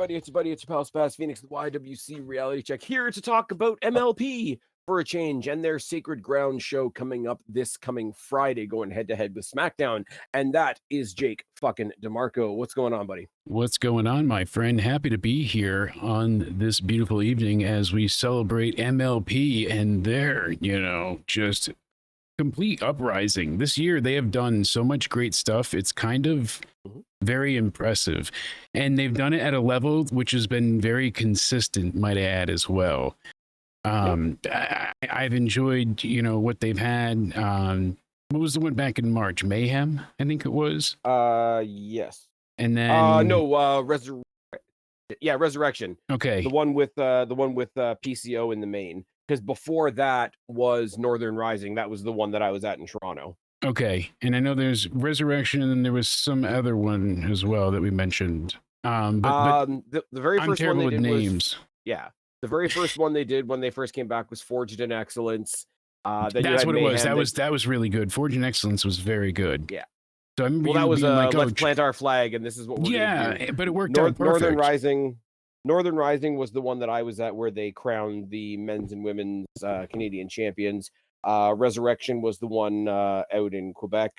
everybody? It's your buddy, it's your pal Spaz, Phoenix, the YWC Reality Check, here to talk about MLP for a change and their Sacred Ground show coming up this coming Friday, going head-to-head with SmackDown. And that is Jake fucking DeMarco. What's going on, buddy? What's going on, my friend? Happy to be here on this beautiful evening as we celebrate MLP and their, just complete uprising. This year, they have done so much great stuff. It's kind of very impressive. And they've done it at a level which has been very consistent, might I add, as well. I've enjoyed, what they've had. What was the one back in March? Mayhem, I think it was. Yes. And then Resurrection. Okay. The one with PCO in the main. Because before that was Northern Rising. That was the one that I was at in Toronto. Okay. And I know there's Resurrection, and then there was some other one as well that we mentioned. The very first I'm one they terrible did with names. The very first one they did when they first came back was Forged in Excellence. That's what it was. That was really good. Forged in Excellence was very good. Yeah. So I remember that was like, let's plant our flag, and this is what we're gonna do. But it worked out perfect. Northern Rising was the one that I was at where they crowned the men's and women's Canadian champions. Resurrection was the one out in Quebec,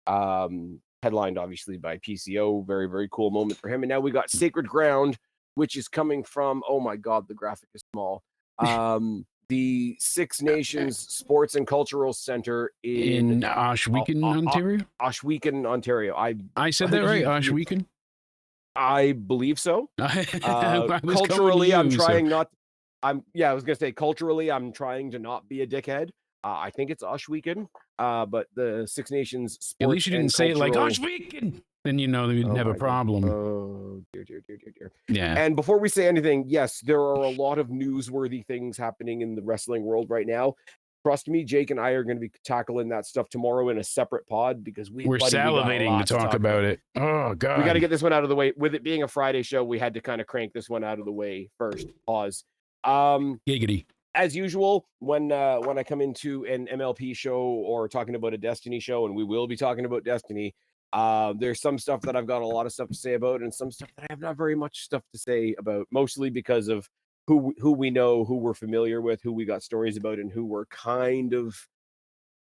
headlined obviously by PCO. Very, very cool moment for him. And now we got Sacred Ground, which is coming from, oh my God, the graphic is small. The Six Nations Sports and Cultural Center in Ohsweken, Ontario? Ohsweken, Ontario. I said that right, Ohsweken? I believe so. Culturally, I'm trying not. I was gonna say culturally, I'm trying to not be a dickhead. I think it's Ohsweken, but the Six Nations Sports. At least you didn't say it like Ohsweken. Then we didn't have a problem. Oh dear. Yeah. And before we say anything, yes, there are a lot of newsworthy things happening in the wrestling world right now. Trust me, Jake and I are going to be tackling that stuff tomorrow in a separate pod because we're salivating to talk about it. Oh God, we got to get this one out of the way. With it being a Friday show, we had to kind of crank this one out of the way first. Pause. Giggity. As usual, when I come into an MLP show or talking about a Destiny show, and we will be talking about Destiny, there's some stuff that I've got a lot of stuff to say about, and some stuff that I have not very much stuff to say about, mostly because of who we know, who we're familiar with, who we got stories about, and who we're kind of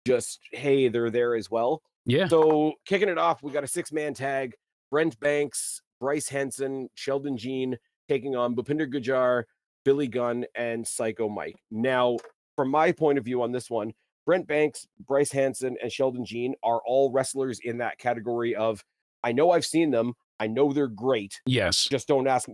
just, hey, they're there as well. Yeah. So kicking it off, we got a 6-man tag: Brent Banks, Bryce Henson, Sheldon Jean taking on Bhupinder Gujjar, Billy Gunn, and Psycho Mike. Now, from my point of view on this one, Brent Banks, Bryce Henson, and Sheldon Jean are all wrestlers in that category of, I know I've seen them, I know they're great. Yes. Just don't ask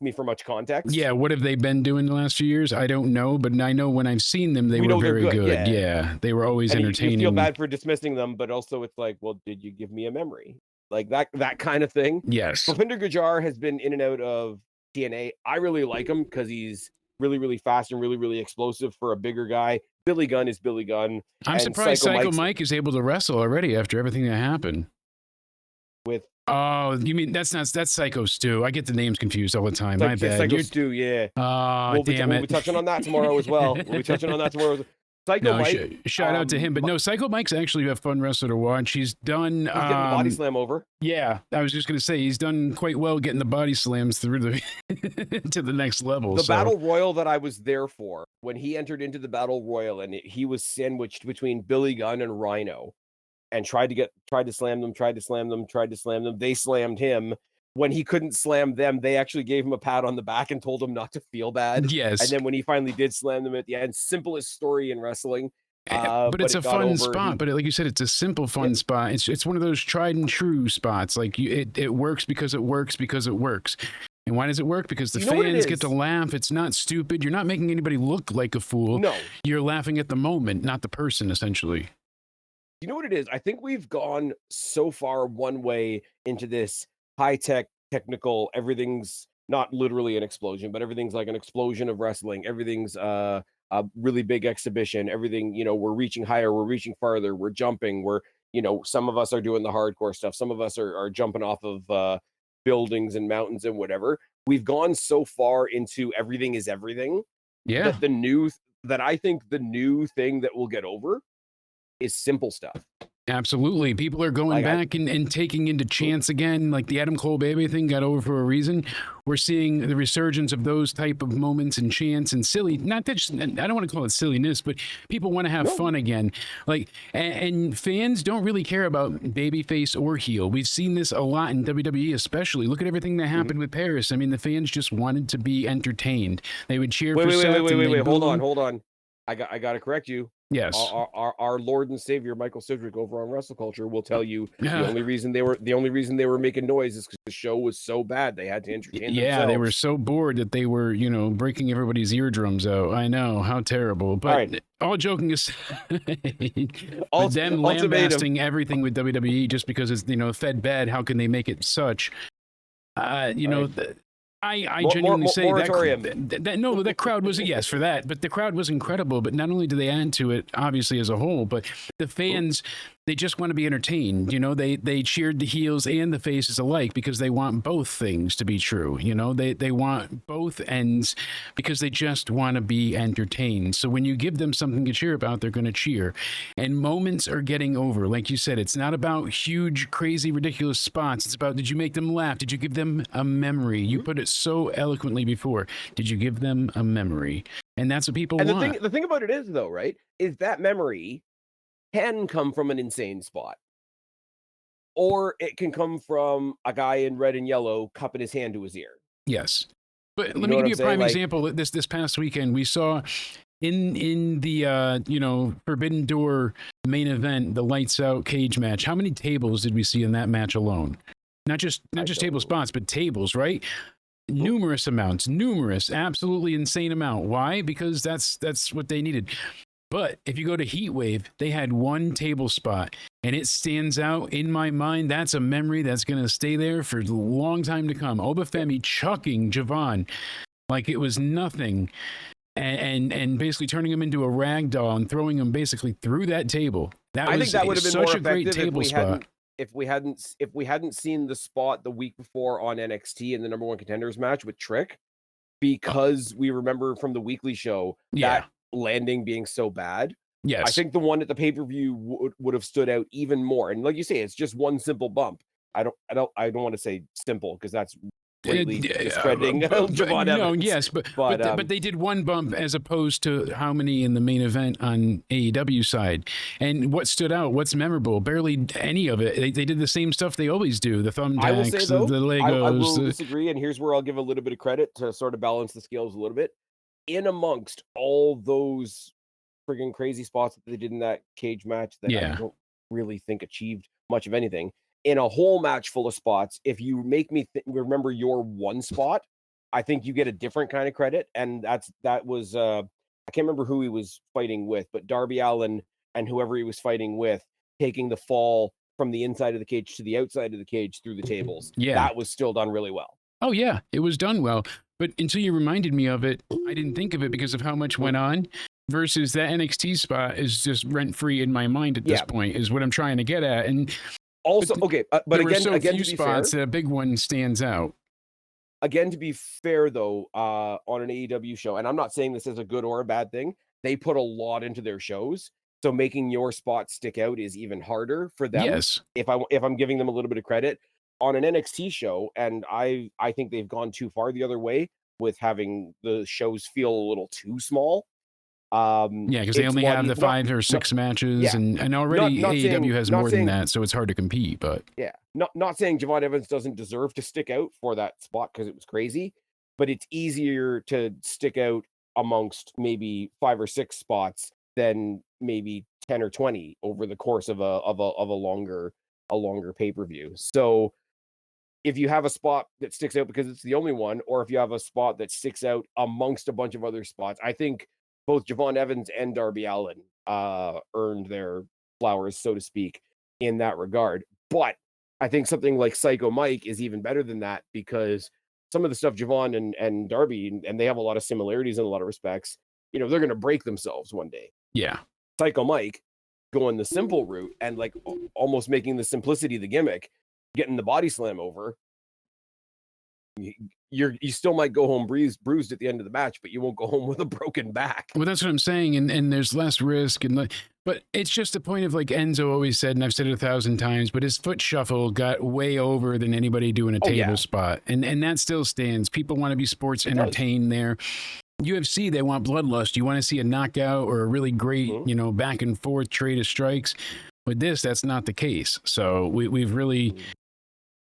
me for much context. Yeah, what have they been doing the last few years? I don't know, but I know when I've seen them, they were very good. Yeah, they were always entertaining. You feel bad for dismissing them, but also it's like, well, did you give me a memory? Like that kind of thing. Yes. Bhupinder Gujjar has been in and out of TNA. I really like him because he's really, really fast and really, really explosive for a bigger guy. Billy Gunn is Billy Gunn. I'm surprised Psycho Mike is able to wrestle already after everything that happened. Oh, you mean that's Psycho Stu? I get the names confused all the time. My bad. Psycho Stu, yeah. Oh, damn it. We'll be touching on that tomorrow as well. Psycho Mike. Shout out to him. But no, Psycho Mike's actually a fun wrestler to watch. He's done. He's getting the body slam over. Yeah, I was just going to say he's done quite well getting the body slams through to the next level. The Battle Royal that I was there for, when he entered into the Battle Royal, and he was sandwiched between Billy Gunn and Rhino, and tried to slam them. They slammed him. When he couldn't slam them, they actually gave him a pat on the back and told him not to feel bad. Yes. And then when he finally did slam them at the end, simplest story in wrestling. But it's a fun spot. But like you said, it's a simple, fun spot. It's one of those tried and true spots. Like it works because it works because it works. And why does it work? Because the fans get to laugh. It's not stupid. You're not making anybody look like a fool. No. You're laughing at the moment, not the person, essentially. You know what it is? I think we've gone so far one way into this high-tech, technical, everything's not literally an explosion, but everything's like an explosion of wrestling. Everything's a really big exhibition. Everything, we're reaching higher, we're reaching farther, we're jumping, some of us are doing the hardcore stuff. Some of us are jumping off of buildings and mountains and whatever. We've gone so far into everything is everything. Yeah. That I think the new thing that we'll get over is simple stuff. Absolutely. People are going Like back and taking into chance again, like the Adam Cole baby thing got over for a reason. We're seeing the resurgence of those type of moments and chance and silly, not that, I don't want to call it silliness, but people want to have no, fun again. Like, and fans don't really care about babyface or heel. We've seen this a lot in WWE, especially. Look at everything that happened with Paris. I mean, the fans just wanted to be entertained. They would cheer for Seth and they'd boo him. hold on. I got to correct you. Yes. Our Lord and Savior Michael Sidgwick over on Wrestle Culture will tell you the Yeah. only reason they were making noise is because the show was so bad they had to entertain Yeah, themselves. they were so bored that they were, you know, breaking everybody's eardrums out. I know, how terrible. But all joking aside, with them lambasting everything with WWE just because it's, you know, fed bad, how can they make it such? You know, I genuinely say that crowd was a yes for that, but the crowd was incredible. But not only do they add to it, obviously as a whole, but the fans, they just want to be entertained. You know, they cheered the heels and the faces alike because they want both things to be true. You know, they want both ends because they just want to be entertained. So when you give them something to cheer about, they're going to cheer. And moments are getting over. Like you said, it's not about huge, crazy, ridiculous spots. It's about, did you make them laugh? Did you give them a memory? You put it so eloquently before. Did you give them a memory? And that's what people want. The thing about it is, though, right, is that memory can come from an insane spot, or it can come from a guy in red and yellow cupping his hand to his ear. Yes, but let me give you a prime example. This past weekend, we saw in the you know, Forbidden Door main event, the lights out cage match. How many tables did we see in that match alone? Not just table spots, but tables, right? Numerous amounts, absolutely insane amount. Why? Because that's what they needed. But if you go to Heatwave, they had one table spot, and it stands out in my mind. That's a memory that's going to stay there for a long time to come. Obafemi chucking Javon like it was nothing, and basically turning him into a rag doll and throwing him basically through that table. I think that would have been such more a great table spot. If we hadn't seen the spot the week before on NXT in the #1 Contenders match with Trick, because we remember from the weekly show that landing being so bad. Yes, I think the one at the pay-per-view would have stood out even more. And like you say, it's just one simple bump. I don't want to say simple because that's greatly discrediting Javon Evans. No, yes, but they did one bump as opposed to how many in the main event on AEW side. And what stood out, what's memorable? Barely any of it. They did the same stuff they always do. The thumbtacks, I will say, though, the Legos. I will disagree, and here's where I'll give a little bit of credit to sort of balance the scales a little bit. In amongst all those friggin' crazy spots that they did in that cage match that I don't really think achieved much of anything, in a whole match full of spots, if you make me remember your one spot, I think you get a different kind of credit. And that was I can't remember who he was fighting with, but Darby Allin and whoever he was fighting with taking the fall from the inside of the cage to the outside of the cage through the tables. That was still done really well. Oh yeah, it was done well. But until you reminded me of it, I didn't think of it because of how much went on. Versus that NXT spot is just rent free in my mind at this point, is what I'm trying to get at. And also, but again, so again, few to be spots, fair, a big one stands out. Again, to be fair, though, on an AEW show, and I'm not saying this is a good or a bad thing, they put a lot into their shows, so making your spot stick out is even harder for them. Yes, if I'm giving them a little bit of credit on an NXT show, and I think they've gone too far the other way with having the shows feel a little too small. Because they only have the 5 or 6 matches, and already AEW has more than that, so it's hard to compete. But not saying Javon Evans doesn't deserve to stick out for that spot because it was crazy, but it's easier to stick out amongst maybe 5 or 6 spots than maybe 10 or 20 over the course of a longer pay-per-view. So if you have a spot that sticks out because it's the only one, or if you have a spot that sticks out amongst a bunch of other spots, I think both Javon Evans and Darby Allin earned their flowers, so to speak, in that regard. But I think something like Psycho Mike is even better than that, because some of the stuff Javon and Darby, and they have a lot of similarities in a lot of respects, you know, they're going to break themselves one day. Yeah. Psycho Mike going the simple route and like almost making the simplicity the gimmick, getting the body slam over. you still might go home bruised at the end of the match, but you won't go home with a broken back. Well, that's what I'm saying, and there's less risk, but it's just a point of, like Enzo always said, and I've said it 1,000 times, but his foot shuffle got way over than anybody doing a table spot, and that still stands. People want to be sports entertained there. UFC, they want bloodlust. You want to see a knockout or a really great, back and forth trade of strikes. With this, that's not the case. So we've really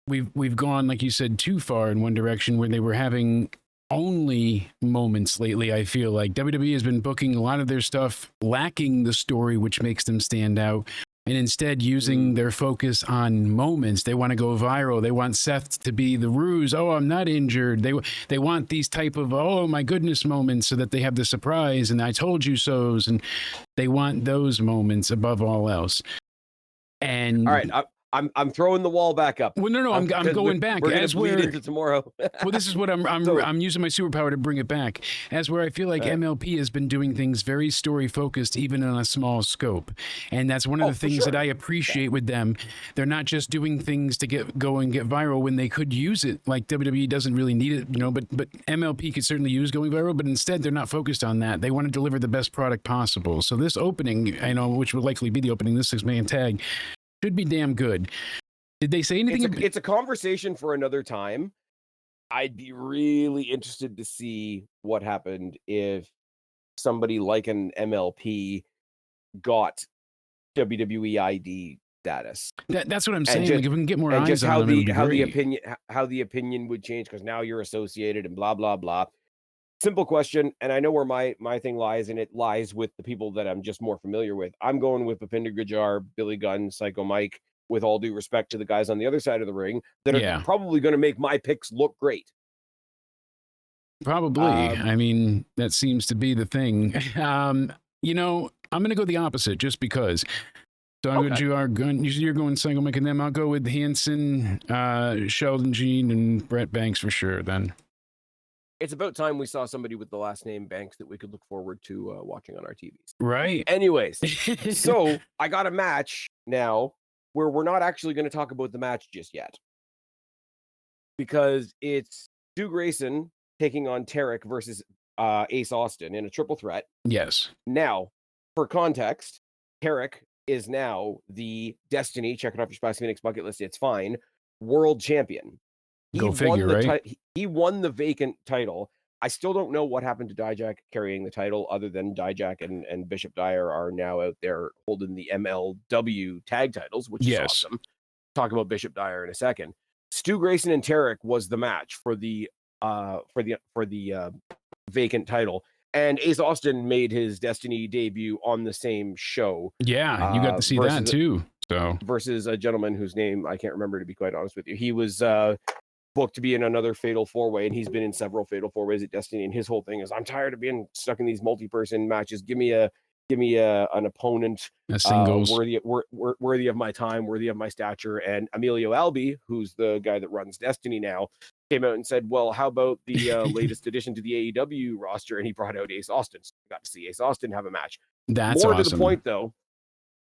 we've gone, like you said, too far in one direction where they were having only moments lately. I feel like WWE has been booking a lot of their stuff lacking the story, which makes them stand out, and instead using their focus on moments. They want to go viral. They want Seth to be the ruse. Oh, I'm not injured. They want these type of, oh my goodness moments, so that they have the surprise and I told you so's, and they want those moments above all else. And all right, I'm throwing the wall back up. Well, no, I'm going back. We're as we're into tomorrow. Well, this is what I'm using my superpower to bring it back. As where I feel like MLP has been doing things very story focused, even on a small scope, and that's one of the things that I appreciate with them. They're not just doing things to go and get viral when they could use it. Like WWE doesn't really need it, but MLP could certainly use going viral. But instead, they're not focused on that. They want to deliver the best product possible. So this opening, which will likely be the opening, this 6-man tag, should be damn good. Did they say anything? It's a conversation for another time. I'd be really interested to see what happened if somebody like an MLP got WWE ID status. That's what I'm saying. Like, if we can get more eyes on them, how the opinion would change, because now you're associated and blah blah blah. Simple question, and I know where my thing lies, and it lies with the people that I'm just more familiar with. I'm going with Bhupinder Gujjar, Billy Gunn, Psycho Mike, with all due respect to the guys on the other side of the ring that are probably going to make my picks look great. Probably. I mean, that seems to be the thing. I'm going to go the opposite just because. So you're going Psycho Mike and them. I'll go with Hanson, Sheldon Jean, and Brett Banks for sure then. It's about time we saw somebody with the last name Banks that we could look forward to watching on our TVs. Right. Anyways, so I got a match now where we're not actually going to talk about the match just yet, because it's Stu Grayson taking on Tarek versus Ace Austin in a triple threat. Yes. Now, for context, Tarek is now the Destiny, check it off your Spaz Phoenix bucket list, it's fine, world champion. Go figure, right? He won the vacant title. I still don't know what happened to Dijak carrying the title, other than Dijak and Bishop Dyer are now out there holding the MLW tag titles, which is awesome. Talk about Bishop Dyer in a second. Stu Grayson and Tarek was the match for the vacant title, and Ace Austin made his Destiny debut on the same show. Yeah, you got to see that too. So versus a gentleman whose name I can't remember, to be quite honest with you. He was booked to be in another Fatal 4-Way, and he's been in several Fatal 4-Ways at Destiny, and his whole thing is, I'm tired of being stuck in these multi-person matches. Give me an opponent worthy of my time, worthy of my stature. And Emilio Albi, who's the guy that runs Destiny now, came out and said, well, how about the latest addition to the AEW roster? And he brought out Ace Austin. So we got to see Ace Austin have a match. That's more awesome. To the point, though,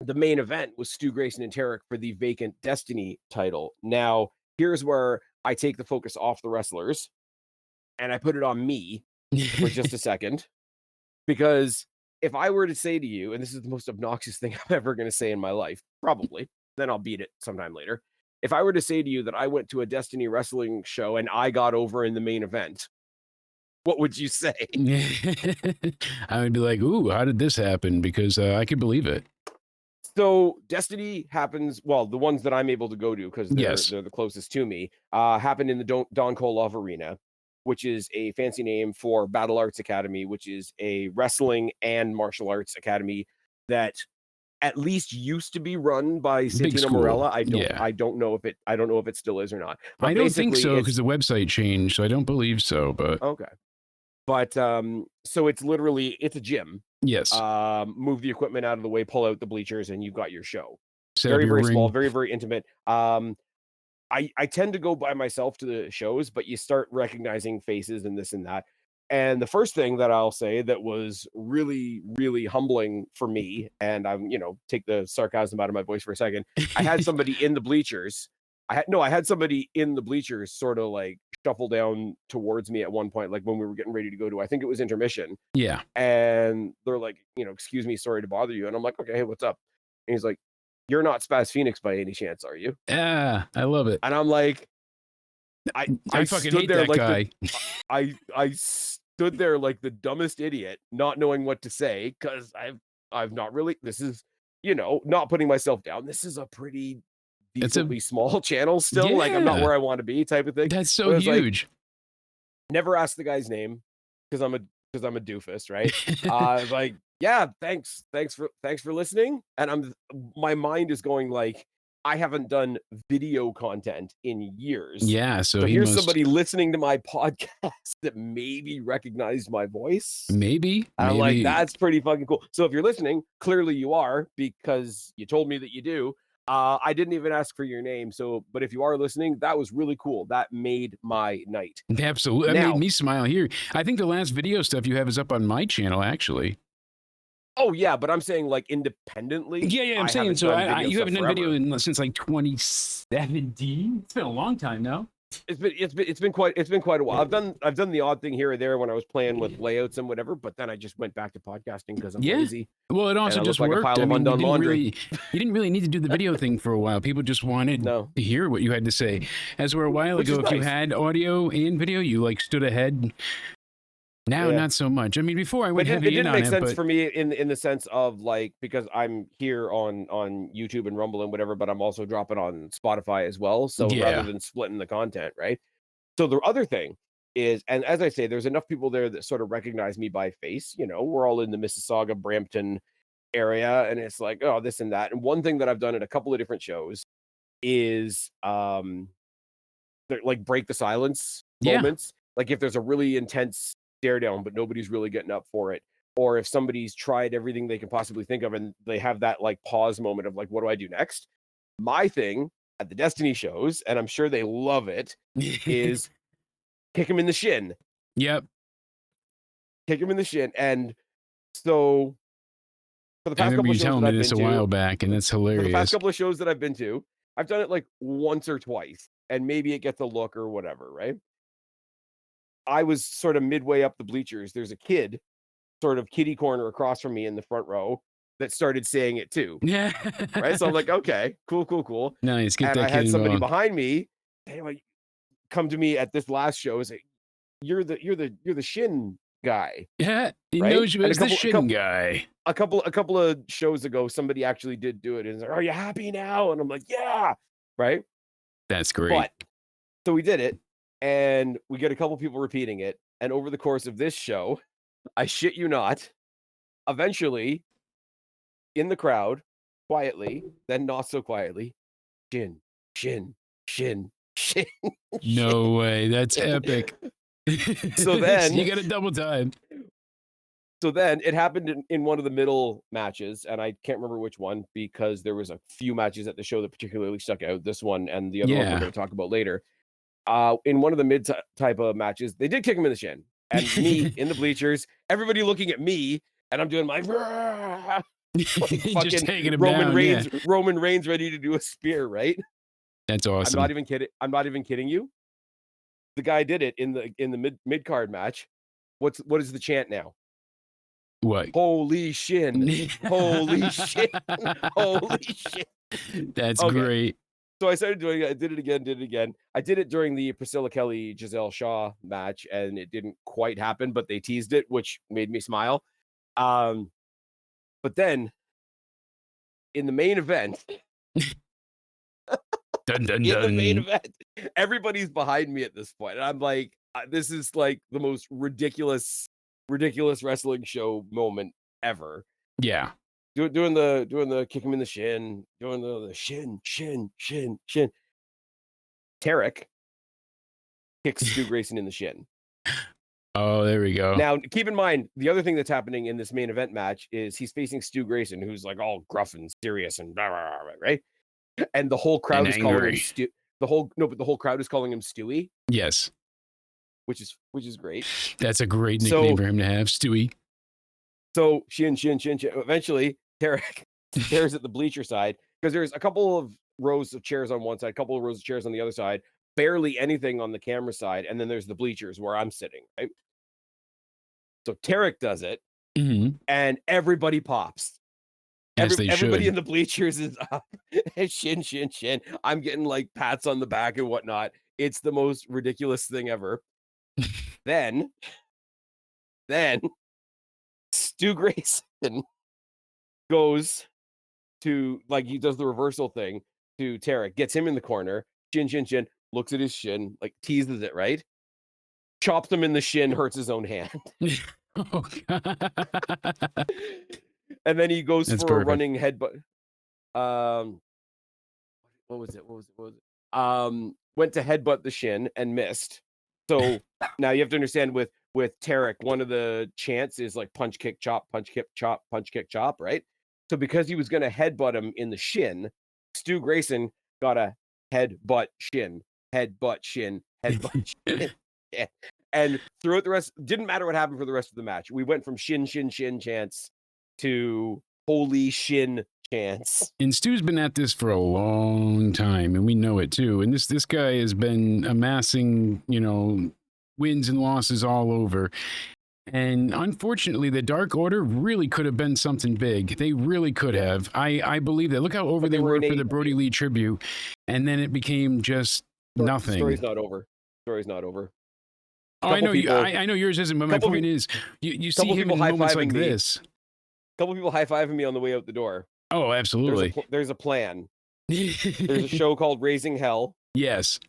the main event was Stu Grayson and Tarek for the vacant Destiny title. Now, here's where I take the focus off the wrestlers and I put it on me for just a second, because if I were to say to you, and this is the most obnoxious thing I'm ever going to say in my life, probably, then I'll beat it sometime later. If I were to say to you that I went to a Destiny wrestling show and I got over in the main event, what would you say? I would be like, ooh, how did this happen? Because I could believe it. So Destiny happens, well, the ones that I'm able to go to, because they're the closest to me, happened in the Don Kolov Arena, which is a fancy name for Battle Arts Academy, which is a wrestling and martial arts academy that at least used to be run by Santino Marella. I don't know if it still is or not. But I don't think so, because the website changed, so I don't believe so. But okay. But so it's a gym. Yes. Move the equipment out of the way, pull out the bleachers, and you've got your show. Very small, very, very intimate. I tend to go by myself to the shows, but you start recognizing faces and this and that. And the first thing that I'll say that was really, really humbling for me, and I'm, take the sarcasm out of my voice for a second. I had somebody in the bleachers. I had somebody in the bleachers sort of like shuffle down towards me at one point, like when we were getting ready to go to, I think it was intermission. Yeah. And they're like, excuse me, sorry to bother you. And I'm like, okay, hey, what's up? And he's like, you're not Spaz Phoenix by any chance, are you? Ah, I love it. And I'm like, I fucking stood hate there that like guy. I stood there like the dumbest idiot, not knowing what to say, because I've not really, this is, not putting myself down. This is a pretty It's a decently small channel still. Like, I'm not yeah. where I want to be, type of thing. That's so But it's like, huge. never asked the guy's name because I'm a doofus, right? I was like, yeah, thanks for listening. And my mind is going like, I haven't done video content in years. Yeah, so So he here's must somebody listening to my podcast that maybe recognized my voice. maybe And I'm like, that's pretty fucking cool. So if you're listening, clearly you are, because you told me that you do. I didn't even ask for your name. So, but if you are listening, that was really cool. That made my night. absolutely. That made Now, me smile here. I think the last video stuff you have is up on my channel, actually. oh yeah, but I'm saying like independently. Yeah, I'm I saying haven't so. done video You stuff haven't done forever. video since like 2017. It's been a long time now. It's been quite a while. I've done the odd thing here or there when I was playing with layouts and whatever, but then I just went back to podcasting because I'm Yeah. lazy. Well, it And also I just look like a worked. pile I of mean, undone laundry. you didn't really need to do the video thing for a while. People just wanted No. to hear what you had to say. As where a while Which ago, is if you nice. had audio and video, you like stood ahead. Now, Yeah. not so much. I mean, before I But went it heavy in didn't on make it, sense but for me in the sense of like, because I'm here on YouTube and Rumble and whatever, but I'm also dropping on Spotify as well. So rather yeah, than splitting the content, right? So the other thing is, and as I say, there's enough people there that sort of recognize me by face. We're all in the Mississauga, Brampton area, and it's like, oh, this and that. And one thing that I've done at a couple of different shows is like break the silence yeah, moments. Like if there's a really intense stare down, but nobody's really getting up for it, or if somebody's tried everything they can possibly think of and they have that like pause moment of like, what do I do next? My thing at the Destiny shows, and I'm sure they love it, is kick him in the shin. yep. Kick him in the shin. And so for the I past remember couple you of shows telling that me I've this been a while to, back, and that's for the past hilarious. couple of shows that I've been to, I've done it like once or twice, and maybe it gets a look or whatever, right? I was sort of midway up the bleachers. There's a kid, sort of kitty corner across from me in the front row, that started saying it too. Yeah. Right. So I'm like, okay, cool. Nice. Get And that I kid had somebody involved. behind me, like, come to me at this last show and say, you're the shin guy, Yeah, he right? knows you And as the shin guy. a couple of shows ago, somebody actually did do it and like, are you happy now? And I'm like, yeah, right. That's great. But so we did it, and we get a couple people repeating it. And over the course of this show, I shit you not, eventually in the crowd, quietly, then not so quietly, shin, shin, shin, shin, shin. No way. That's epic. So You then, got a double time. it happened in one of the middle matches, and I can't remember which one because there was a few matches at the show that particularly stuck out. This one and the other one we're Yeah. going to talk about later. In one of the mid type of matches, they did kick him in the shin, and me in the bleachers, everybody looking at me, and I'm doing my like Just fucking taking him Roman down. Reigns, Yeah. Roman Reigns ready to do a spear, right? That's awesome. I'm not even kidding you. The guy did it in the mid card match. What is the chant now? What? Holy shin! Holy shit! Holy shit! That's Okay. great. So I started doing it. I did it again. I did it during the Priscilla Kelly Giselle Shaw match, and it didn't quite happen, but they teased it, which made me smile. But then in the main event, Dun, dun, in the main dun. event, everybody's behind me at this point, and I'm like, this is like the most ridiculous wrestling show moment ever. Yeah. Doing the kick him in the shin, doing the shin. Tarek kicks Stu Grayson in the shin. Oh, there we go. Now, keep in mind, the other thing that's happening in this main event match is he's facing Stu Grayson, who's like all gruff and serious and blah, blah, blah, right? And the whole crowd And is calling him angry. Stu. But the whole crowd is calling him Stewie, Yes. which is great. That's a great nickname for him to have, Stewie. So shin. Eventually, Tarek stares at the bleacher side because there's a couple of rows of chairs on one side, a couple of rows of chairs on the other side. barely anything on the camera side, and then there's the bleachers where I'm sitting, right? So Tarek does it, Mhm. and everybody pops. As they Everybody should. in the bleachers is up. Shin, shin, shin. I'm getting like pats on the back and whatnot. It's the most ridiculous thing ever. Then, then Stu Grayson goes to like he does the reversal thing to Tarek, gets him in the corner, shin, shin, shin, looks at his shin, like teases it, right? Chops him in the shin, hurts his own hand. Oh, God. And then he goes That's for a perfect. running headbutt. Um, what was it? Went to headbutt the shin and missed. So now you have to understand with Tarek, one of the chants is like punch, kick, chop, punch, kick, chop, punch, kick, chop, right? So because he was going to headbutt him in the shin, Stu Grayson got a headbutt shin, headbutt shin, headbutt shin. Yeah. And throughout the rest, didn't matter what happened for the rest of the match. We went from shin, shin, shin chants to holy shin chants. And Stu's been at this for a long time, and we know it too. And this guy has been amassing, wins and losses all over. And unfortunately, the Dark Order really could have been something big. They really could have. I believe that. Look how over But they they were were in for the Brody AEW. Lee tribute, and then it became just Story's nothing. not over. Story's not over. Oh, I Couple know you. people, I know yours isn't. But my couple point people, is, you see couple him people in high moments like fiving me. this. Couple people high fiving me on the way out the door. Oh, absolutely. There's a plan. There's a show called Raising Hell. Yes.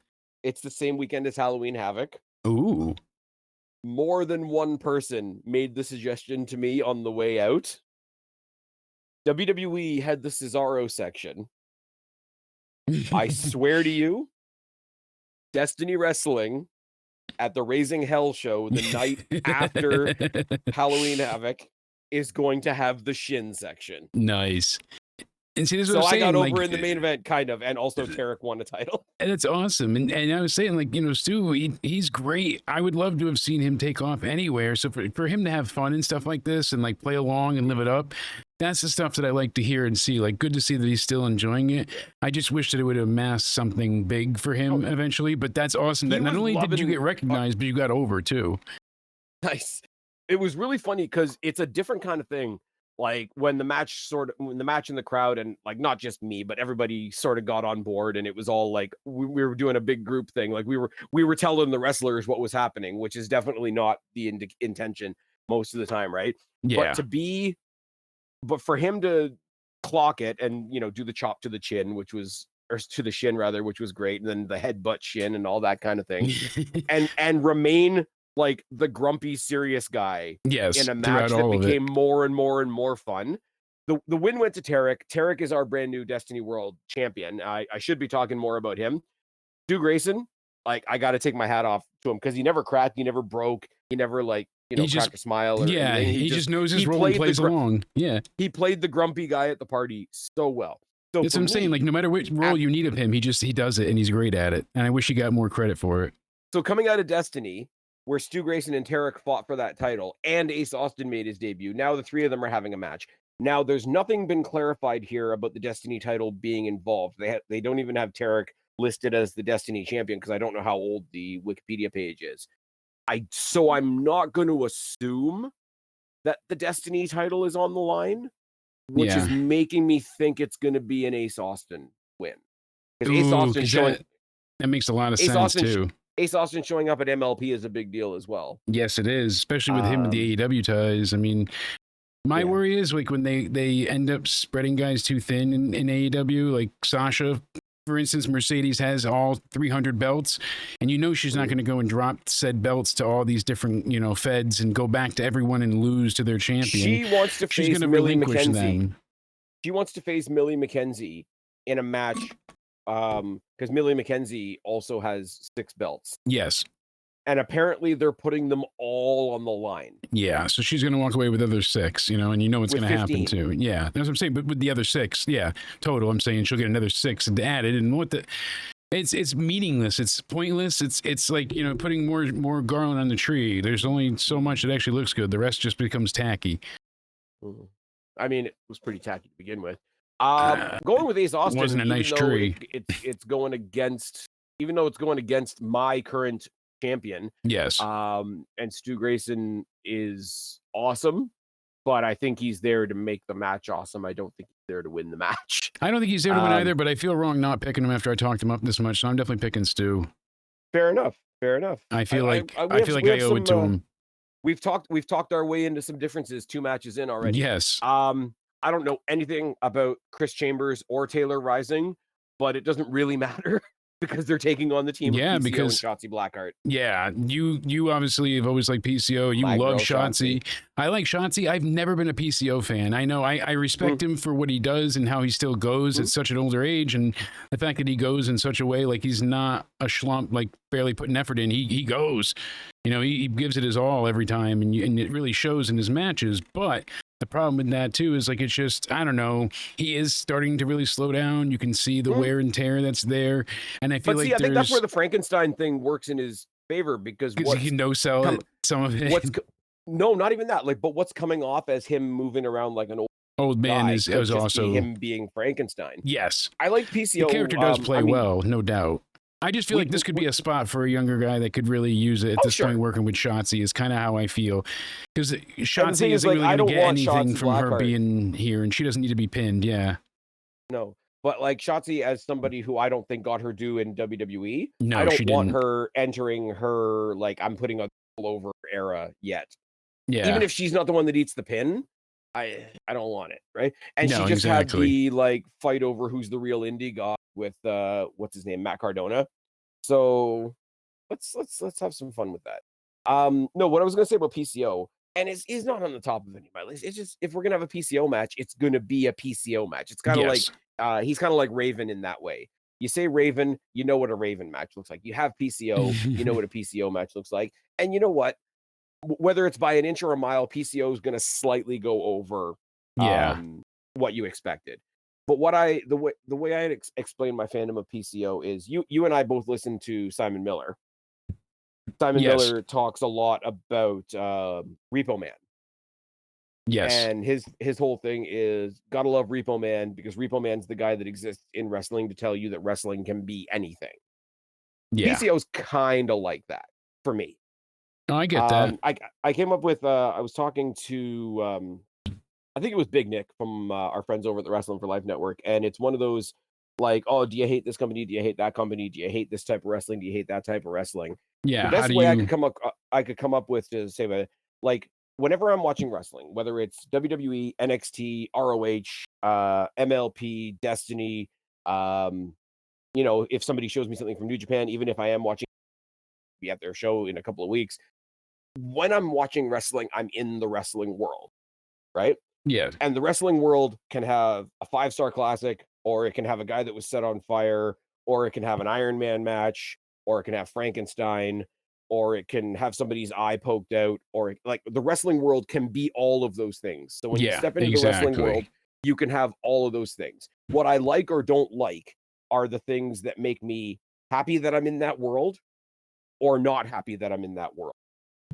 It's the same weekend as Halloween Havoc. Ooh. More than one person made the suggestion to me on the way out. WWE had the Cesaro section. I swear to you, Destiny Wrestling at the Raising Hell show the night after Halloween Havoc is going to have the Shin section. Nice. And see, this is what So I'm I got saying. over Like, in the main event, kind of, and also Tarek won a title. and it's awesome. And I was saying, like, Stu, he's great. I would love to have seen him take off anywhere. So for him to have fun and stuff like this and like play along and live it up, that's the stuff that I like to hear and see. Like, good to see that he's still enjoying it. I just wish that it would have amassed something big for him eventually. But that's awesome. That He not was only did you loving- get recognized, but you got over too. Nice. It was really funny because it's a different kind of thing. Like when the match in the crowd and like not just me, but everybody sort of got on board and it was all like we were doing a big group thing. Like we were telling the wrestlers what was happening, which is definitely not the intention most of the time, right? Yeah. But for him to clock it and do the chop to the chin, which was or to the shin rather, which was great, and then the headbutt shin and all that kind of thing, and remain like the grumpy, serious guy Yes. in a match that all became more and more and more fun. The win went to Tarek. Tarek is our brand new Destiny World champion. I should be talking more about him. Stu Grayson, like I got to take my hat off to him because he never cracked, he never broke, he never cracked a smile or anything. He just knows his role and plays along. Yeah. He played the grumpy guy at the party so well. So That's what I'm saying. Like, no matter which role you need of him, he does it and he's great at it. And I wish he got more credit for it. So coming out of Destiny, where Stu Grayson and Tarek fought for that title, and Ace Austin made his debut, now the three of them are having a match. Now, there's nothing been clarified here about the Destiny title being involved. They don't even have Tarek listed as the Destiny champion because I don't know how old the Wikipedia page is. So I'm not going to assume that the Destiny title is on the line, which is making me think it's going to be an Ace Austin win. Because Ace Austin showing that makes a lot of sense too. Ace Austin showing up at MLP is a big deal as well. Yes, it is, especially with him with the AEW ties. I mean, my worry is like when they end up spreading guys too thin in AEW, like Sasha, for instance. Mercedes has all 300 belts, and she's not going to go and drop said belts to all these different feds and go back to everyone and lose to their champion. She wants to face Millie McKenzie. She wants to face Millie McKenzie in a match because Millie McKenzie also has 6 belts. Yes. And apparently they're putting them all on the line. Yeah, so she's going to walk away with other 6, and what's going to happen too. Yeah, that's what I'm saying. But with the other 6, total, I'm saying she'll get another 6 added. And it's meaningless. It's pointless. It's like putting more garland on the tree. There's only so much that actually looks good. The rest just becomes tacky. I mean, it was pretty tacky to begin with. Going with Ace Austin wasn't a nice tree. It's going against even though it's going against my current champion, Yes. and Stu Grayson is awesome, but I think he's there to make the match awesome. I don't think he's there to win the match. I don't think he's there to win Um, either, but I feel wrong not picking him after I talked him up this much. So I'm definitely picking Stu. Fair enough. Fair enough. I feel like We I have feel like we I have owe it some. to him. We've talked our way into some differences 2 matches in already. Yes. I don't know anything about Chris Chambers or Taylor Rising, but it doesn't really matter because they're taking on the team of Yeah, PCO because and Shotzi Blackheart. yeah, you obviously have always liked PCO. You My love girl, Shotzi. I like Shotzi. I've never been a PCO fan. I know I respect him for what he does and how he still goes at such an older age, and the fact that he goes in such a way like he's not a schlump, like barely putting effort in. He goes. You know, he gives it his all every time, and it really shows in his matches. But the problem with that too is like it's just I don't know. He is starting to really slow down. You can see the wear and tear that's there, and I feel But like see, I think that's where the Frankenstein thing works in his favor because he can no sell it, some of it. No, not even that. Like, but what's coming off as him moving around like an old man guy is could just also be him being Frankenstein. yes. I like The PCO. character does play well, no doubt. I just feel we- like this could we- be a spot for a younger guy that could really use it at this point. Working with Shotzi is kind of how I feel, because Shotzi isn't really going to get anything from her being here, and she doesn't need to be pinned. Yeah, no, but like Shotzi as somebody who I don't think got her due in WWE. no, I don't she want didn't. her entering her like I'm putting a over era yet. Yeah, Even if she's not the one that eats the pin, I don't want it, right? And No, she just exactly. had the like fight over who's the real indie god with what's his name, Matt Cardona. So let's have some fun with that. No, what I was gonna say about PCO, and is not on the top of any of my list. It's just if we're gonna have a PCO match, it's gonna be a PCO match. It's kind of Yes. like he's kind of like Raven in that way. You say Raven, you know what a Raven match looks like. You have PCO, you know what a PCO match looks like. And you know what? Whether it's by an inch or a mile, PCO is going to slightly go over Yeah. what you expected. But the way I explain my fandom of PCO is you and I both listen to Simon Miller. Simon Yes. Miller talks a lot about Repo Man. Yes. And his whole thing is gotta love Repo Man because Repo Man's the guy that exists in wrestling to tell you that wrestling can be anything. Yeah. PCO's kind of like that for me. Oh, I get that. I came up with I was talking to I think it was Big Nick from our friends over at the Wrestling for Life Network, and it's one of those like, oh, do you hate this company? Do you hate that company? Do you hate this type of wrestling? Do you hate that type of wrestling? Yeah. The best way I could come up with to say that, like, whenever I'm watching wrestling, whether it's WWE, NXT, ROH, MLP, Destiny, you know, if somebody shows me something from New Japan, even if I am watching be at their show in a couple of weeks, when I'm watching wrestling, I'm in the wrestling world, right? Yeah. And the wrestling world can have a 5-star classic, or it can have a guy that was set on fire, or it can have an Iron Man match, or it can have Frankenstein, or it can have somebody's eye poked out, or like the wrestling world can be all of those things. So when you step into the wrestling world, you can have all of those things. What I like or don't like are the things that make me happy that I'm in that world or not happy that I'm in that world.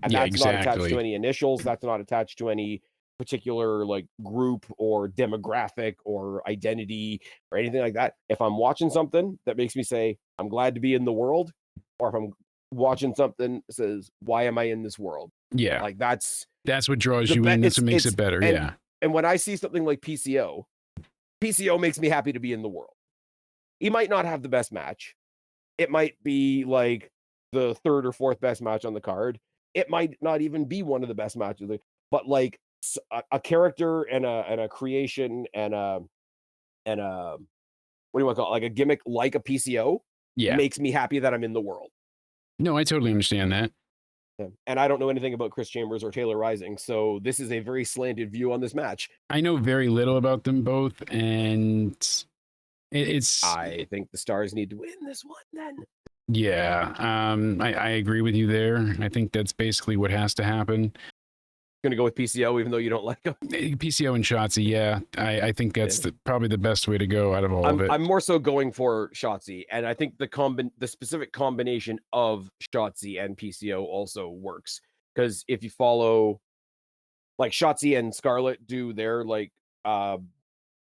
And that's not attached to any initials. That's not attached to any particular like group or demographic or identity or anything like that. If I'm watching something that makes me say, I'm glad to be in the world, or if I'm watching something that says, why am I in this world? Yeah. Like that's what draws you in. That's what makes it better. Yeah. And when I see something like PCO makes me happy to be in the world. He might not have the best match. It might be like the third or fourth best match on the card. It might not even be one of the best matches, but like a character and a creation and a what do you want to call it? Like a gimmick like a PCO makes me happy that I'm in the world. No, I totally understand that. Yeah. And I don't know anything about Chris Chambers or Taylor Rising, so this is a very slanted view on this match. I know very little about them both, and I think the Stars need to win this one then. Yeah, I agree with you there. I think that's basically what has to happen. Going to go with PCO, even though you don't like him. PCO and Shotzi, yeah. I think that's probably the best way to go out of all of it. I'm more so going for Shotzi, and I think the specific combination of Shotzi and PCO also works. Because if you follow, like Shotzi and Scarlett do their like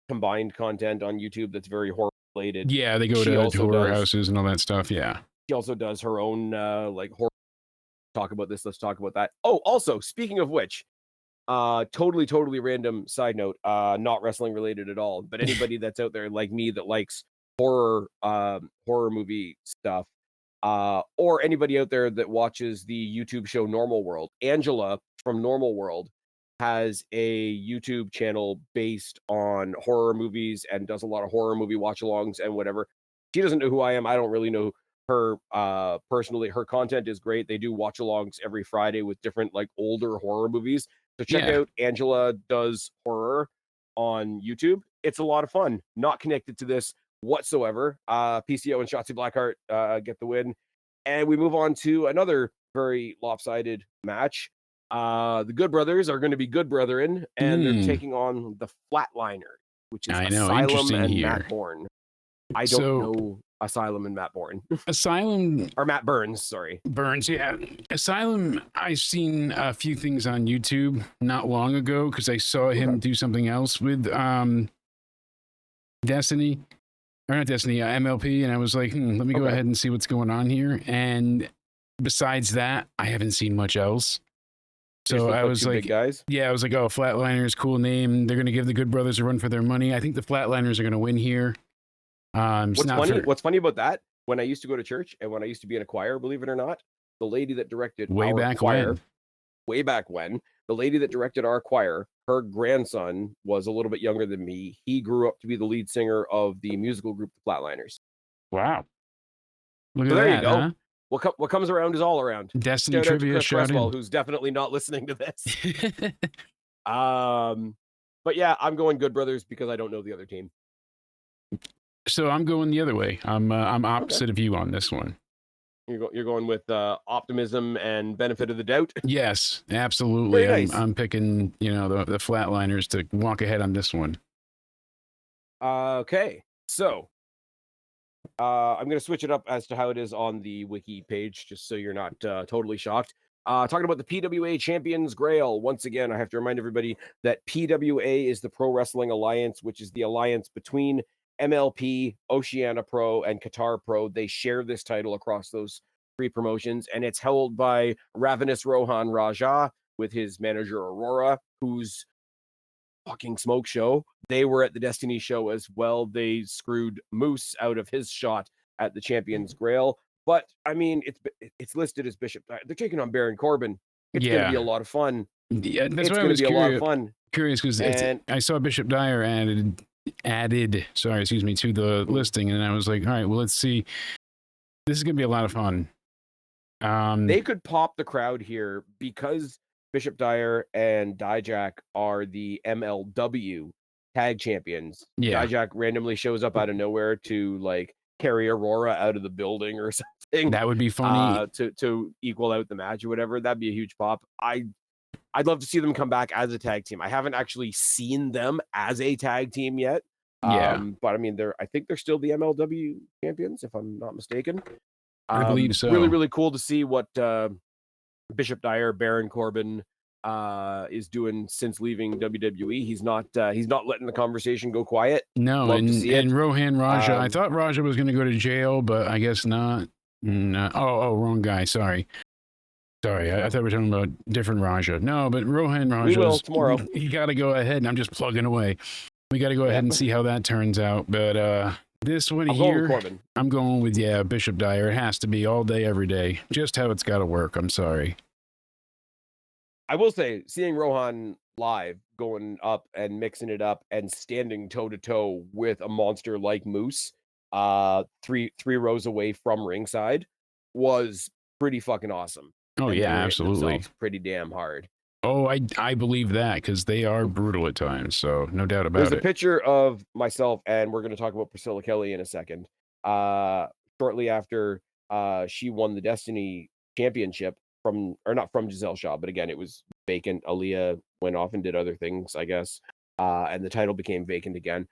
combined content on YouTube that's very horror related. Yeah, they go to horror houses and all that stuff. Yeah. She also does her own like horror. Talk about this. Let's talk about that. Oh, also speaking of which, totally random side note, not wrestling related at all, but anybody that's out there like me that likes horror movie stuff, or anybody out there that watches the YouTube show Normal World, Angela from Normal World has a YouTube channel based on horror movies and does a lot of horror movie watch-alongs and whatever. She doesn't know who I am. I don't really know her personally. Her content is great. They do watch-alongs every Friday with different like older horror movies. So check Yeah. out Angela Does Horror on YouTube. It's a lot of fun. Not connected to this whatsoever. PCO and Shotzi Blackheart get the win. And we move on to another very lopsided match. The Good Brothers are going to be good brethren, and they're Mm, taking on the Flatliners, which is I know. Asylum Interesting and here. Matt Bourne. I don't So know Asylum and Matt Bourne. Asylum Or Matt Burns, sorry. Burns, yeah. Asylum, I've seen a few things on YouTube not long ago because I saw him Okay. do something else with Destiny, or not Destiny, MLP, and I was like, let me go Okay. ahead and see what's going on here. And besides that, I haven't seen much else. They just So look I like was two big like, guys. yeah, I was like, oh, Flatliners, cool name. They're going to give the Good Brothers a run for their money. I think the Flatliners are going to win here. It's What's not funny? for What's funny about that? When I used to go to church and when I used to be in a choir, believe it or not, the lady that directed way our back choir when. way back when, the lady that directed our choir, her grandson was a little bit younger than me. He grew up to be the lead singer of the musical group The Flatliners. Wow. Look So at there you that, go. huh? What comes around is all around. Destiny Shout out to trivia, Chris shout Cresswell, in. who's definitely not listening to this. But yeah, I'm going Good Brothers because I don't know the other team. So I'm going the other way. I'm Okay. opposite of you on this one. You're going with optimism and benefit of the doubt. Yes, absolutely. Very nice. I'm picking, the Flatliners to walk ahead on this one. Okay, so I'm going to switch it up as to how it is on the wiki page, just so you're not totally shocked. Talking about the PWA Champions Grail. Once again, I have to remind everybody that PWA is the Pro Wrestling Alliance, which is the alliance between MLP, Oceania Pro, and Qatar Pro. They share this title across those three promotions, and it's held by Ravenous Rohan Raja with his manager Aurora, who's fucking smoke show. They were at the Destiny show as well. They screwed Moose out of his shot at the Champions Grail. But I mean, it's listed as Bishop. They're taking on Baron Corbin. It's going to be Yeah. a lot of fun. Yeah, that's It's why I going to was be a lot of fun. curious because And I saw Bishop Dyer added, sorry, excuse me, to the listing, and I was like, all right, well, let's see. This is going to be a lot of fun. they could pop the crowd here because Bishop Dyer and Dijak are the MLW tag champions. Yeah, Dijak randomly shows up out of nowhere to like carry Aurora out of the building or something that would be funny. to equal out the match or whatever. That'd be a huge pop. I'd love to see them come back as a tag team. I haven't actually seen them as a tag team yet. Yeah, But I mean I think they're still the MLW champions, if I'm not mistaken. I believe Really, so. really cool to see what Bishop Dyer, Baron Corbin is doing since leaving WWE. He's not letting the conversation go quiet. No, Love to see it. and Rohan Raja, I thought Raja was going to go to jail, but I guess not. No. Oh, wrong guy. Sorry. I thought we were talking about different Raja. No, but Rohan Raja. We will tomorrow. You got to go ahead, and I'm just plugging away. We got to go ahead and see how that turns out. But this one I'm going with here, Corbin. I'm going with, Bishop Dyer. It has to be all day, every day. Just how it's got to work. I'm sorry. I will say, seeing Rohan live, going up and mixing it up and standing toe to toe with a monster like Moose, three rows away from ringside, was pretty fucking awesome. Oh, And yeah, they were hitting absolutely. themselves pretty damn hard. Oh, I believe that because they are brutal at times. So no doubt about There's a it. picture of myself, and we're going to talk about Priscilla Kelly in a second. Shortly after she won the Destiny Championship not from Giselle Shaw, but again, it was vacant. Aaliyah went off and did other things, I guess, and the title became vacant again.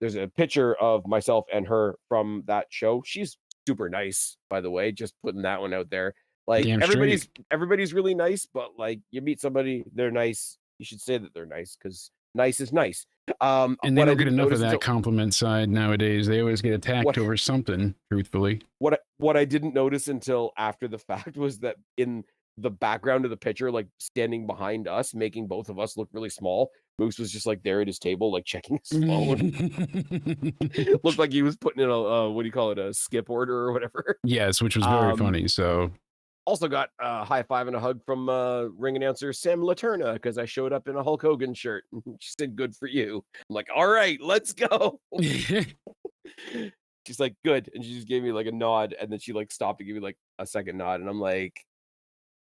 There's a picture of myself and her from that show. She's super nice, by the way. Just putting that one out there. Like Damn everybody's really nice, but like you meet somebody, they're nice. You should say that they're nice because nice is nice. And they What I don't get didn't enough of notice that until compliment side nowadays. They always get attacked what over something, truthfully. what I didn't notice until after the fact was that in the background of the picture, like standing behind us, making both of us look really small, Moose was just like there at his table, like checking his phone. Looked like he was putting in a what do you call it, a skip order or whatever. Yes, which was very Um, funny. So, Also got a high five and a hug from ring announcer Sam Laterna because I showed up in a Hulk Hogan shirt. She said, "Good for you." I'm like, "All right, let's go." She's like, "Good," and she just gave me like a nod, and then she like stopped to give me like a second nod, and I'm like,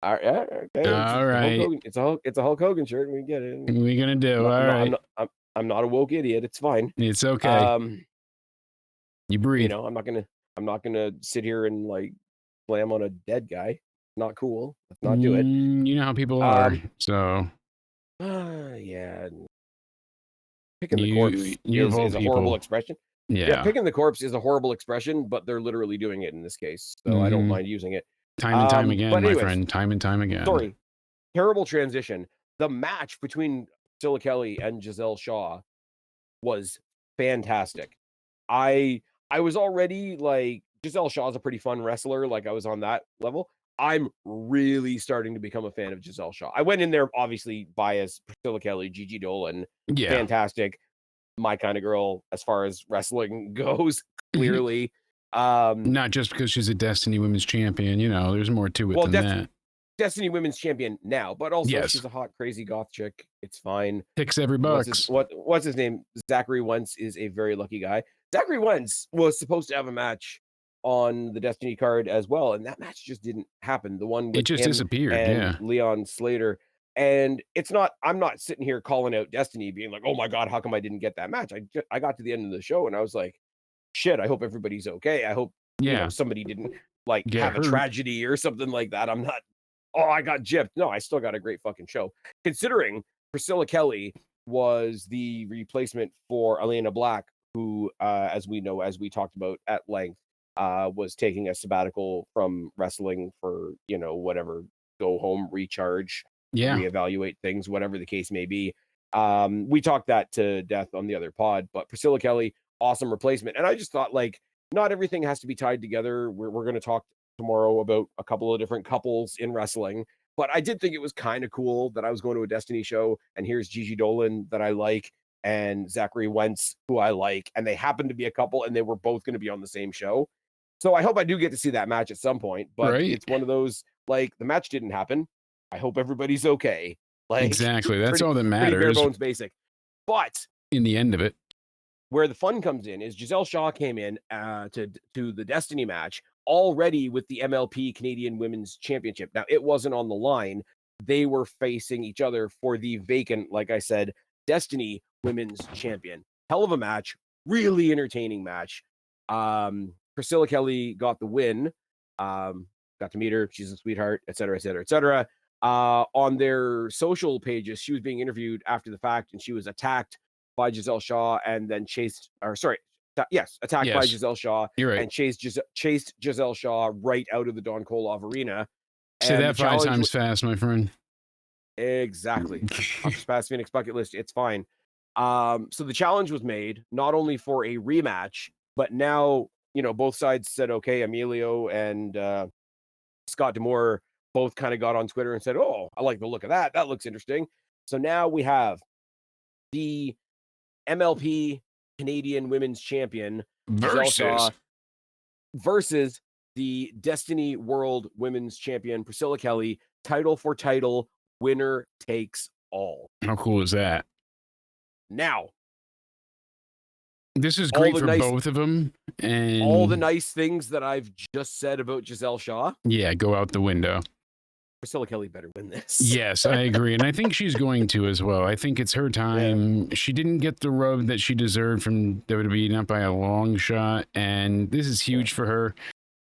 "All right, yeah, okay, it's all a Hulk right. Hogan, it's a Hulk Hogan shirt. We get it. What are we gonna do? All right. I'm not a woke idiot. It's fine. It's okay. Um, You breathe. I'm not gonna sit here and like slam on a dead guy. Not cool. Let's not do it. You know how people are. Um, So yeah, picking the corpse you of all is a horrible people. expression. Yeah, Yeah. picking the corpse is a horrible expression, but they're literally doing it in this case, so I don't Hmm. mind using it. Time and time again, But my anyways, friend. Time and time again. sorry, terrible transition. The match between Priscilla Kelly and Giselle Shaw was fantastic. I I was already like Giselle Shaw's a pretty fun wrestler, like I was on that level. I'm really starting to become a fan of Giselle Shaw. I went in there obviously biased, Priscilla Kelly, Gigi Dolan, Yeah. fantastic, my kind of girl as far as wrestling goes, clearly. Um, Not just because she's a Destiny Women's Champion. You know, there's more to it well, than that. Destiny Women's Champion now, but also Yes. she's a hot, crazy goth chick. It's fine. Ticks every box. What's his name? Zachary Wentz is a very lucky guy. Zachary Wentz was supposed to have a match on the Destiny card as well, and that match just didn't happen. The one It with just him disappeared. and Yeah. Leon Slater. And it's not, I'm not sitting here calling out Destiny, being like, oh my God, how come I didn't get that match? I got to the end of the show and I was like, shit, I hope everybody's okay. I hope, Yeah. somebody didn't like Get have a hurt. tragedy or something like that. I'm not, oh, I got gypped. No, I still got a great fucking show. Considering Priscilla Kelly was the replacement for Elena Black, who, as we know, as we talked about at length, was taking a sabbatical from wrestling for, whatever, go home, recharge, Yeah. reevaluate things, whatever the case may be. We talked that to death on the other pod, but Priscilla Kelly, awesome replacement. And I just thought, like, not everything has to be tied together. We're going to talk tomorrow about a couple of different couples in wrestling. But I did think it was kind of cool that I was going to a Destiny show and here's Gigi Dolan that I like and Zachary Wentz, who I like, and they happened to be a couple and they were both going to be on the same show. So I hope I do get to see that match at some point, but Right. it's one of those like the match didn't happen. I hope everybody's okay. Like Exactly. That's all that pretty bare matters bones basic. But in the end of it. where the fun comes in is Giselle Shaw came in to the Destiny match already with the MLP Canadian Women's Championship. Now it wasn't on the line; they were facing each other for the vacant, like I said, Destiny Women's Champion. Hell of a match, really entertaining match. Priscilla Kelly got the win. Got to meet her; she's a sweetheart, etc., etc., etc. On their social pages, she was being interviewed after the fact, and she was attacked by Giselle Shaw and then attacked by Yes. Giselle Shaw You're right. and chased Giselle Shaw right out of the Don Koloff arena. Say And the that five challenge times fast, my friend. exactly off the Spaz Phoenix bucket list. It's fine. So the challenge was made not only for a rematch, but now both sides said okay. Emilio and Scott D'Amore both kind of got on Twitter and said, "Oh, I like the look of that. That looks interesting." So now we have the MLP Canadian Women's Champion Giselle Versus. Shaw versus the Destiny World Women's Champion Priscilla Kelly, title for title, winner takes all. How cool is that? Now, This is all great the for nice both of them. all the And nice things that I've just said about Giselle Shaw, yeah, go out the window. Priscilla Kelly better win this. Yes, I agree. And I think she's going to as well. I think it's her Yeah. time. She didn't get the rub that she deserved from WWE, not by a long shot. And this is huge for her.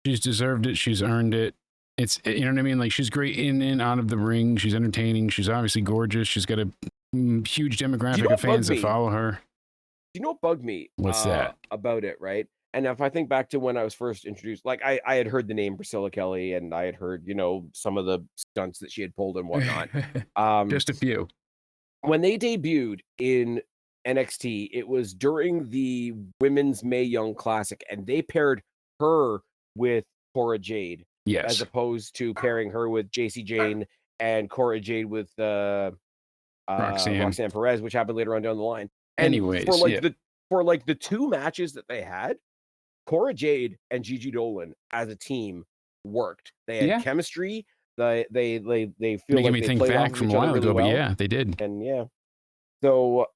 She's deserved it. She's earned it. It's, you know what I mean? Like, she's great in and out of the ring. She's entertaining. She's obviously gorgeous. She's got a huge demographic of fans that follow her. You know what bugged me What's that? about it, right? And if I think back to when I was first introduced, like I had heard the name Priscilla Kelly and I had heard, some of the stunts that she had pulled and whatnot. Um, Just a few. when they debuted in NXT. It was during the Women's Mae Young Classic, and they paired her with Cora Jade as Yes. opposed to pairing her with JC Jane and Cora Jade with Roxanne. Roxanne Perez, which happened later on down the line. And Anyways, yeah. for like the two matches that they had, Cora Jade and Gigi Dolan as a team worked. They had Yeah. chemistry. They feel Making like me they think played off back of from each a other while really ago, but well. yeah, they did. And yeah. So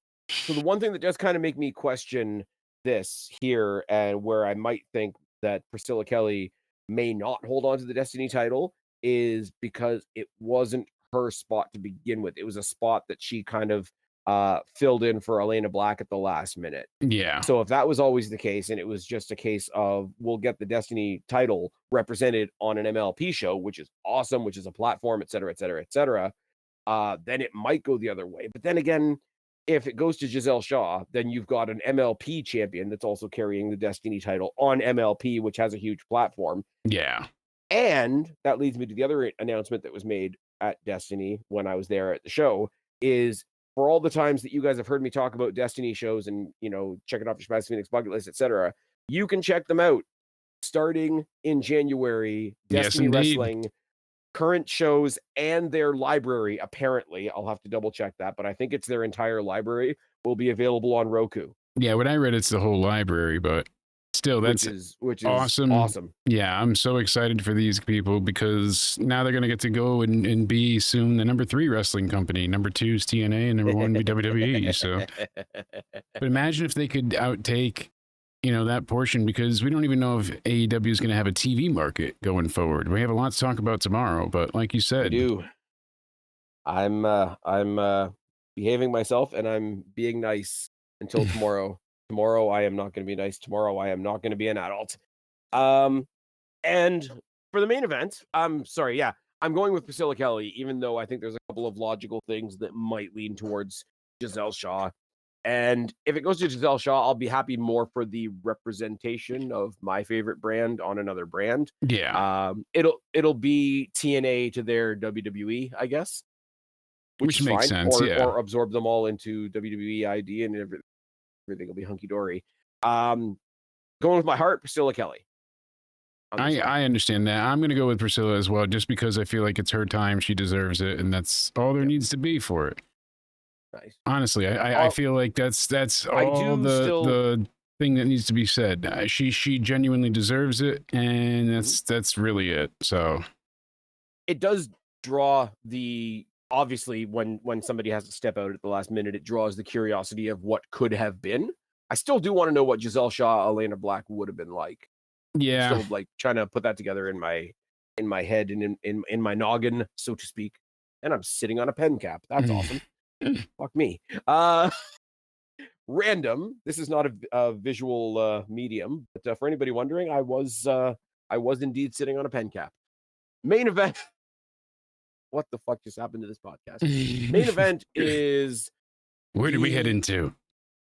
the one thing that does kind of make me question this here, and where I might think that Priscilla Kelly may not hold on to the Destiny title, is because it wasn't her spot to begin with. It was a spot that she kind of filled in for Elena Black at the last minute. Yeah. So if that was always the case, and it was just a case of we'll get the Destiny title represented on an MLP show, which is awesome, which is a platform, et cetera, et cetera, et cetera, then it might go the other way. But then again, if it goes to Giselle Shaw, then you've got an MLP champion that's also carrying the Destiny title on MLP, which has a huge platform. Yeah. And that leads me to the other announcement that was made at Destiny when I was there at the show is for all the times that you guys have heard me talk about Destiny shows and, checking off your Spaz Phoenix bucket list, etc., you can check them out starting in January. Yes, Destiny indeed. Wrestling current shows and their library, apparently, I'll have to double check that, but I think it's their entire library will be available on Roku. Yeah, when I read it's the whole library, but still, that's which is awesome. Yeah, I'm so excited for these people because now they're going to get to go and be soon the #3 wrestling company. #2 is TNA and #1 be WWE. So, but imagine if they could outtake, that portion, because we don't even know if AEW is going to have a TV market going forward. We have a lot to talk about tomorrow, but like you said, I do. I'm behaving myself and I'm being nice until tomorrow. Tomorrow I am not going to be nice. Tomorrow I am not going to be an adult. And for the main event, I'm sorry, yeah, I'm going with Priscilla Kelly, even though I think there's a couple of logical things that might lean towards Giselle Shaw. And if it goes to Giselle Shaw, I'll be happy more for the representation of my favorite brand on another brand. Yeah. It'll be TNA to their WWE, I guess. Which is makes fine. sense, yeah. Or absorb them all into WWE ID and everything will be hunky dory. Going with my heart, Priscilla Kelly. I understand that. I'm going to go with Priscilla as well, just because I feel like it's her time. She deserves it, and that's all there needs to be for it. Nice. Honestly, I feel like that's all the thing that needs to be said. She genuinely deserves it, and that's really it. So it does draw the obviously when somebody has to step out at the last minute, it draws the curiosity of what could have been. I still do want to know what Giselle Shaw, Elena Black would have been like. Yeah, still like trying to put that together in my head and in my noggin, so to speak. And I'm sitting on a pen cap. That's awesome. Fuck me. Random. This is not a visual medium, but for anybody wondering, I was indeed sitting on a pen cap. Main event. What the fuck just happened to this podcast? Main event is where did we head into?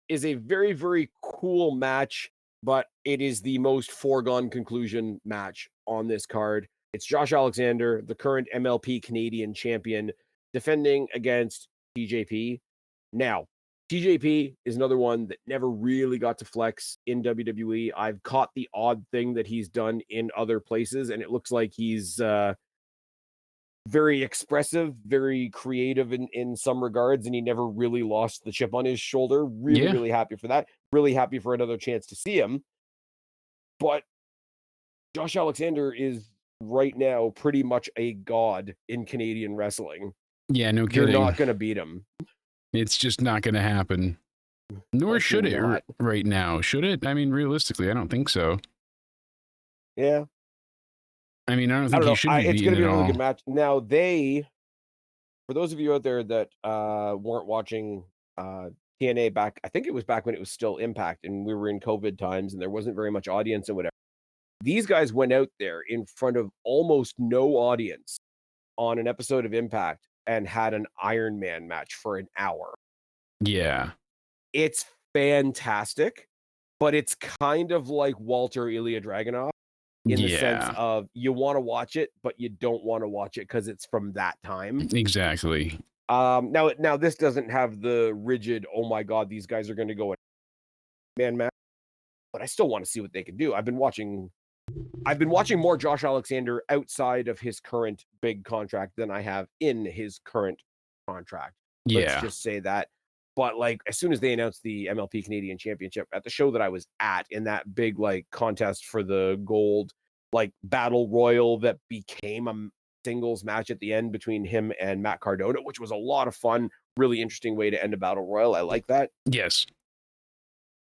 Is a very, very cool match, but it is the most foregone conclusion match on this card. It's Josh Alexander, the current MLP Canadian champion, defending against TJP. Now, TJP is another one that never really got to flex in WWE. I've caught the odd thing that he's done in other places, and it looks like he's very expressive, very creative in some regards, and he never really lost the chip on his shoulder. Really happy for that. Really happy for another chance to see him. But Josh Alexander is right now pretty much a god in Canadian wrestling. Yeah, no kidding. You're not going to beat him. It's just not going to happen. Nor should it right now. Should it? I mean, realistically, I don't think so. Yeah. I mean, I don't think he should be it's going to be a really all. good match. Now, for those of you out there that weren't watching TNA back, I think it was back when it was still Impact and we were in COVID times and there wasn't very much audience and whatever. These guys went out there in front of almost no audience on an episode of Impact and had an Iron Man match for an hour. Yeah. It's fantastic, but it's kind of like Walter Ilya Dragunov in the sense of you want to watch it, but you don't want to watch it because it's from that time. Exactly. Now this doesn't have the rigid, oh my god, these guys are going to go man match, but I still want to see what they can do. I've been watching more Josh Alexander outside of his current big contract than I have in his current contract. Let's Yeah. just say that. But like as soon as they announced the MLP Canadian Championship at the show that I was at in that big like contest for the gold like battle royal that became a singles match at the end between him and Matt Cardona, which was a lot of fun, really interesting way to end a battle royal. I like that. Yes.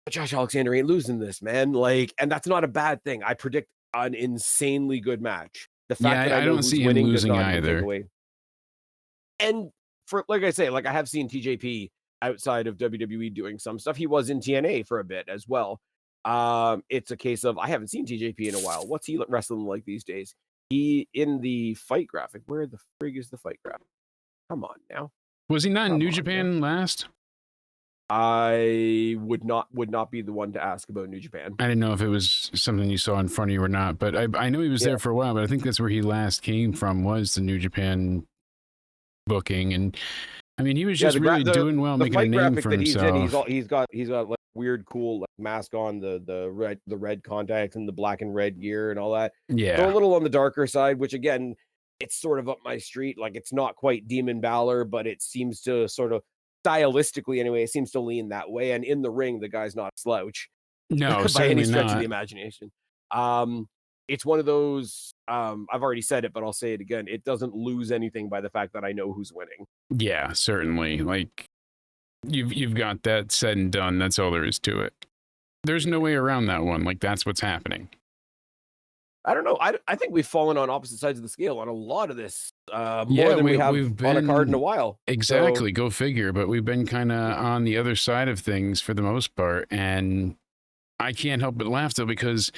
But Josh Alexander ain't losing this, man. Like, and that's not a bad thing. I predict an insanely good match. The Yeah, fact that I I know don't who's see him winning does losing not take either. away. And for like I say, like I have seen TJP outside of WWE doing some stuff. He was in TNA for a bit as well. It's a case of I haven't seen TJP in a while. What's he wrestling like these days? He in the fight graphic. Where the frig is the fight graphic? Come on now. Was he not in Come New on now. Japan last? I would not be the one to ask about New Japan. I didn't know if it was something you saw in front of you or not, but I know he was there for a while, but I think that's where he last came from, was the New Japan booking. And I mean, he was just really doing well, making a name for himself. He's got like weird, cool like mask on, the red contacts and the black and red gear and all that. Yeah. So a little on the darker side, which again, it's sort of up my street. Like it's not quite Demon Balor, but it seems to sort of stylistically anyway, it seems to lean that way. And in the ring, the guy's not a slouch. No, by any stretch not. of the imagination. It's one of those, I've already said it, but I'll say it again. It doesn't lose anything by the fact that I know who's winning. Yeah, certainly. Like you've got that said and done. That's all there is to it. There's no way around that one. Like that's what's happening. I don't know. I think we've fallen on opposite sides of the scale on a lot of this, more than we have on a card in a while. Exactly. So, go figure. But we've been kind of on the other side of things for the most part. And I can't help but laugh, though, because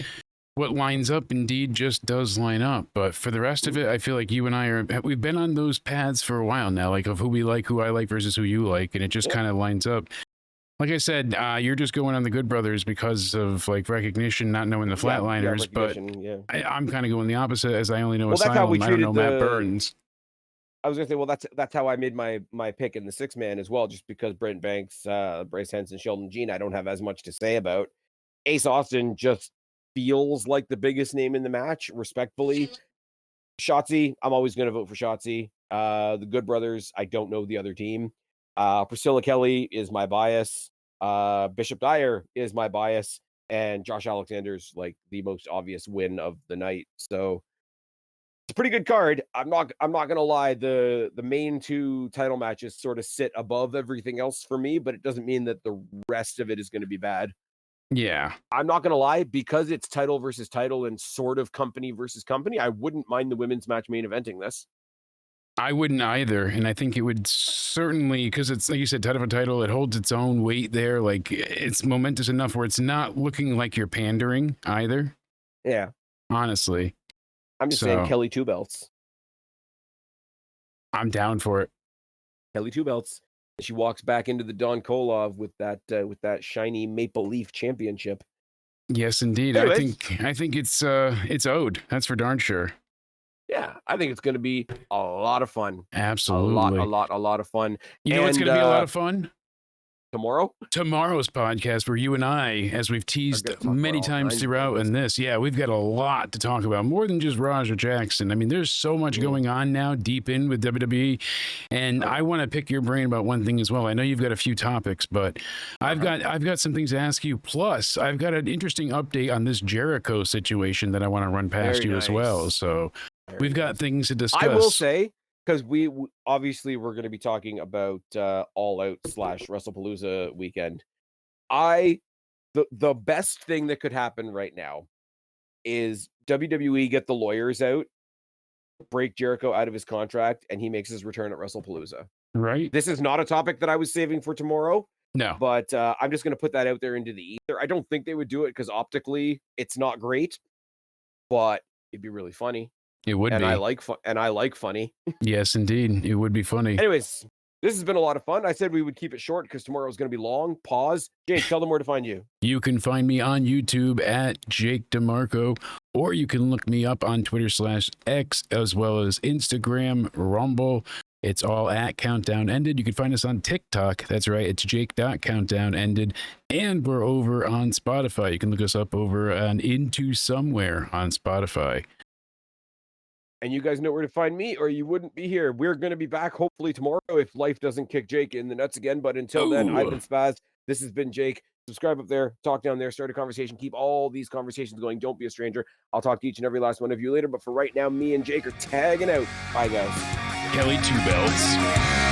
what lines up indeed just does line up. But for the rest of it, I feel like you and I we've been on those paths for a while now, like of who we like, who I like versus who you like. And it just kind of lines up. Like I said, you're just going on the Good Brothers because of like recognition, not knowing the Flatliners. But I'm kind of going the opposite, as I only know Asylum. I don't know Matt Burns. I was gonna say, well, that's how I made my pick in the 6-man as well, just because Brent Banks, Bryce Henson, Sheldon Jean, I don't have as much to say about. Ace Austin just feels like the biggest name in the match, respectfully. Shotzi, I'm always gonna vote for Shotzi. The Good Brothers, I don't know the other team. Priscilla Kelly is my bias. Bishop Dyer is my bias, and Josh Alexander's like the most obvious win of the night. So it's a pretty good card. I'm not gonna lie. The main two title matches sort of sit above everything else for me, but it doesn't mean that the rest of it is going to be bad. Yeah, I'm not gonna lie, because it's title versus title and sort of company versus company. I wouldn't mind the women's match main eventing this. I wouldn't either, and I think it would certainly, because it's like you said, title for title, it holds its own weight there. Like it's momentous enough where it's not looking like you're pandering either. Yeah, honestly, I'm just saying Kelly 2 belts. I'm down for it. Kelly 2 belts. She walks back into the Don Kolov with that shiny Maple Leaf championship. Yes, indeed. Anyways, I think it's owed. That's for darn sure. Yeah, I think it's going to be a lot of fun. Absolutely. A lot of fun. You know what's going to be a lot of fun? Tomorrow's podcast, where you and I, as we've teased many times throughout in this, we've got a lot to talk about, more than just Raja Jackson. I mean, there's so much going on now deep in with WWE, and I want to pick your brain about one thing as well. I know you've got a few topics, but I've got some things to ask you. Plus, I've got an interesting update on this Jericho situation that I want to run past you as well. So we've got things to discuss. I will say, because we obviously we're going to be talking about All Out / WrestlePalooza weekend. The best thing that could happen right now is WWE get the lawyers out, break Jericho out of his contract, and he makes his return at WrestlePalooza. Right. This is not a topic that I was saving for tomorrow. No. But I'm just going to put that out there into the ether. I don't think they would do it because optically it's not great, but it'd be really funny. It would be. I like funny. Yes, indeed. It would be funny. Anyways, this has been a lot of fun. I said we would keep it short because tomorrow is going to be long. Pause. Jake, tell them where to find you. You can find me on YouTube at Jake DeMarco, or you can look me up on Twitter /X, as well as Instagram, Rumble, It's all at Countdown Ended. You can find us on TikTok. That's right. It's Jake.CountdownEnded. And we're over on Spotify. You can look us up over on Into Somewhere on Spotify. And you guys know where to find me, or you wouldn't be here. We're going to be back hopefully tomorrow if life doesn't kick Jake in the nuts again. But until then, I've been Spaz. This has been Jake. Subscribe up there, talk down there, start a conversation, keep all these conversations going. Don't be a stranger. I'll talk to each and every last one of you later. But for right now, me and Jake are tagging out. Bye, guys. Kelly Two Belts.